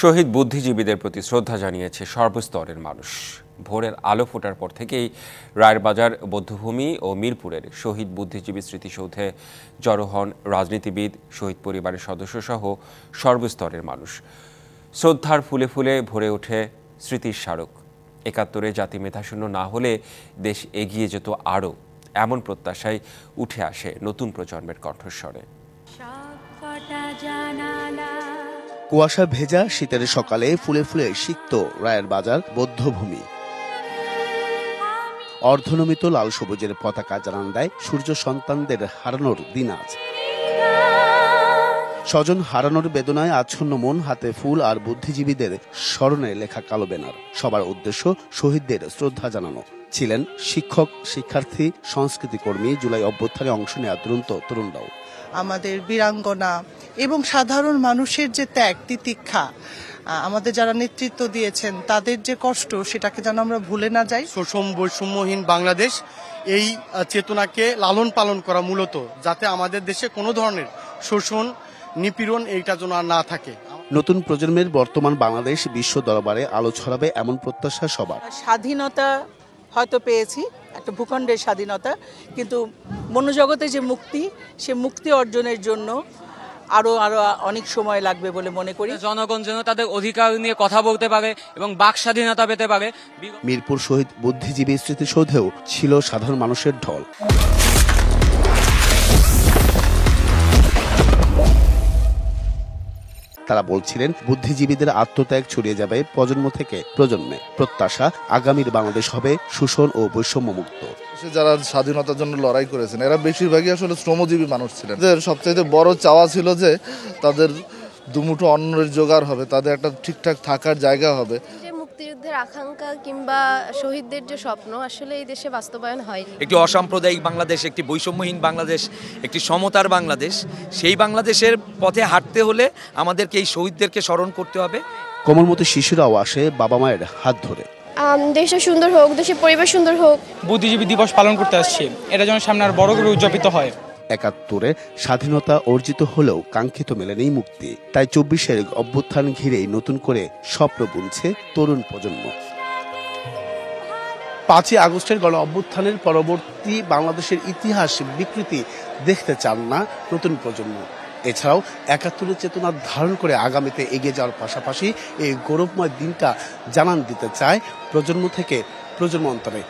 শহীদ বুদ্ধিজীবীদের প্রতি শ্রদ্ধা জানিয়েছে সর্বস্তরের মানুষ। ভোরের আলো ফোটার পর থেকেই রায়েরবাজার, বৌদ্ধভূমি ও মিরপুরের শহীদ বুদ্ধিজীবী স্মৃতিসৌধে জড়ো হন রাজনীতিবিদ, শহীদ পরিবারের সদস্যসহ সর্বস্তরের মানুষ। শ্রদ্ধার ফুলে ফুলে ভরে ওঠে স্মৃতির স্মারক। ৭১-এ জাতি মেধাশূন্য না হলে দেশ এগিয়ে যেত আরও, এমন প্রত্যাশায় উঠে আসে নতুন প্রজন্মের কণ্ঠস্বরে। কুয়াশা ভেজা শীতের সকালে ফুলে ফুলে সিক্ত রায়েরবাজার, বৌদ্ধভূমি। অর্ধনমিত লাল সবুজের পতাকা জানান দেয় সূর্য সন্তানদের হারানোর দিন আজ। স্বজন হারানোর বেদনায় আচ্ছন্ন মন, হাতে ফুল আর বুদ্ধিজীবীদের স্মরণে লেখা কালো ব্যানার। সবার উদ্দেশ্য শহীদদের শ্রদ্ধা জানানো। ছিলেন শিক্ষক, শিক্ষার্থী, সংস্কৃতি কর্মী, জুলাই অভ্যুত্থানে অংশ নেওয়া দুরন্ত তরুণরাও। আমাদের বীরাঙ্গনা এবং সাধারণ মানুষের যে ত্যাগ, তিতিক্ষা, আমাদের যারা নেতৃত্ব দিয়েছেন তাদের যে কষ্ট, সেটাকে যেন আমরা ভুলে না যাই। শোষণ বৈষম্যহীন বাংলাদেশ, এই চেতনাকে লালন পালন করা, মূলত যাতে আমাদের দেশে কোনো ধরনের শোষণ, নিপীড়ন এইটা যেন আর না থাকে। নতুন প্রজন্মের বর্তমান বাংলাদেশ বিশ্ব দরবারে আলো ছড়াবে এমন প্রত্যাশা সবার। স্বাধীনতা হয়তো পেয়েছি, একটা ভূখণ্ডের স্বাধীনতা, কিন্তু মনোজগতে যে মুক্তি, সে মুক্তি অর্জনের জন্য আরো অনেক সময় লাগবে বলে মনে করি। জনগণ যেন তাদের অধিকার নিয়ে কথা বলতে পারে এবং বাক স্বাধীনতা পেতে পারে। মিরপুর শহীদ বুদ্ধিজীবী স্মৃতিসৌধেও ছিল সাধারণ মানুষের ঢল। তারা বলছিলেন, বুদ্ধিজীবীদের আত্মত্যাগ ছড়িয়ে যাবে প্রজন্ম থেকে প্রজন্মে। প্রত্যাশা, আগামীর বাংলাদেশ হবে শোষণ ও বৈষম্য মুক্ত। যারা স্বাধীনতার জন্য লড়াই করেছেন, এরা বেশিরভাগই আসলে শ্রমজীবী মানুষ ছিলেন। এদের সবচাইতে বড় চাওয়া ছিল যে তাদের দুমুঠো অন্নের জোগাড় হবে, তাদের একটা ঠিকঠাক থাকার জায়গা হবে। মুক্তিযুদ্ধের আকাঙ্ক্ষা কিংবা শহীদদের যে স্বপ্ন আসলে এই দেশে বাস্তবায়ন হয়নি। একটি অসাম্প্রদায়িক বাংলাদেশ, একটি বৈষম্যহীন বাংলাদেশ, একটি সমতার বাংলাদেশ, সেই বাংলাদেশের পথে হাঁটতে হলে আমাদেরকে এই শহীদদেরকে স্মরণ করতে হবে। কোমলমতি শিশুরাও আসে বাবা মায়ের হাত ধরে। দেশটা সুন্দর হোক, দেশের পরিবেশ সুন্দর হোক। বুদ্ধিজীবী দিবস পালন করতে আসছে, এটা যেন সামনে আর বড় করে উদযাপিত হয়। ৭১-এ স্বাধীনতা অর্জিত হলেও কাঙ্ক্ষিত মেলেনি মুক্তি। তাই ২৪-এর অভ্যুত্থান ঘিরেই নতুন করে স্বপ্ন বুনছে তরুণ প্রজন্ম। ৫ই আগস্টের গণ অভ্যুত্থানের পরবর্তী বাংলাদেশের ইতিহাস বিকৃতি দেখতে চান না নতুন প্রজন্ম। এছাড়াও ৭১-এর চেতনা ধারণ করে আগামীতে এগিয়ে যাওয়ার পাশাপাশি এই গৌরবময় দিনটা জানান দিতে চায় প্রজন্ম থেকে প্রজন্ম অন্তরে।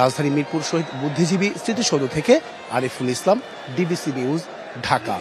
রাজধানী মিরপুর শহীদ বুদ্ধিজীবী স্মৃতিসৌধ থেকে আরিফুল ইসলাম, ডিবিসি নিউজ, ঢাকা।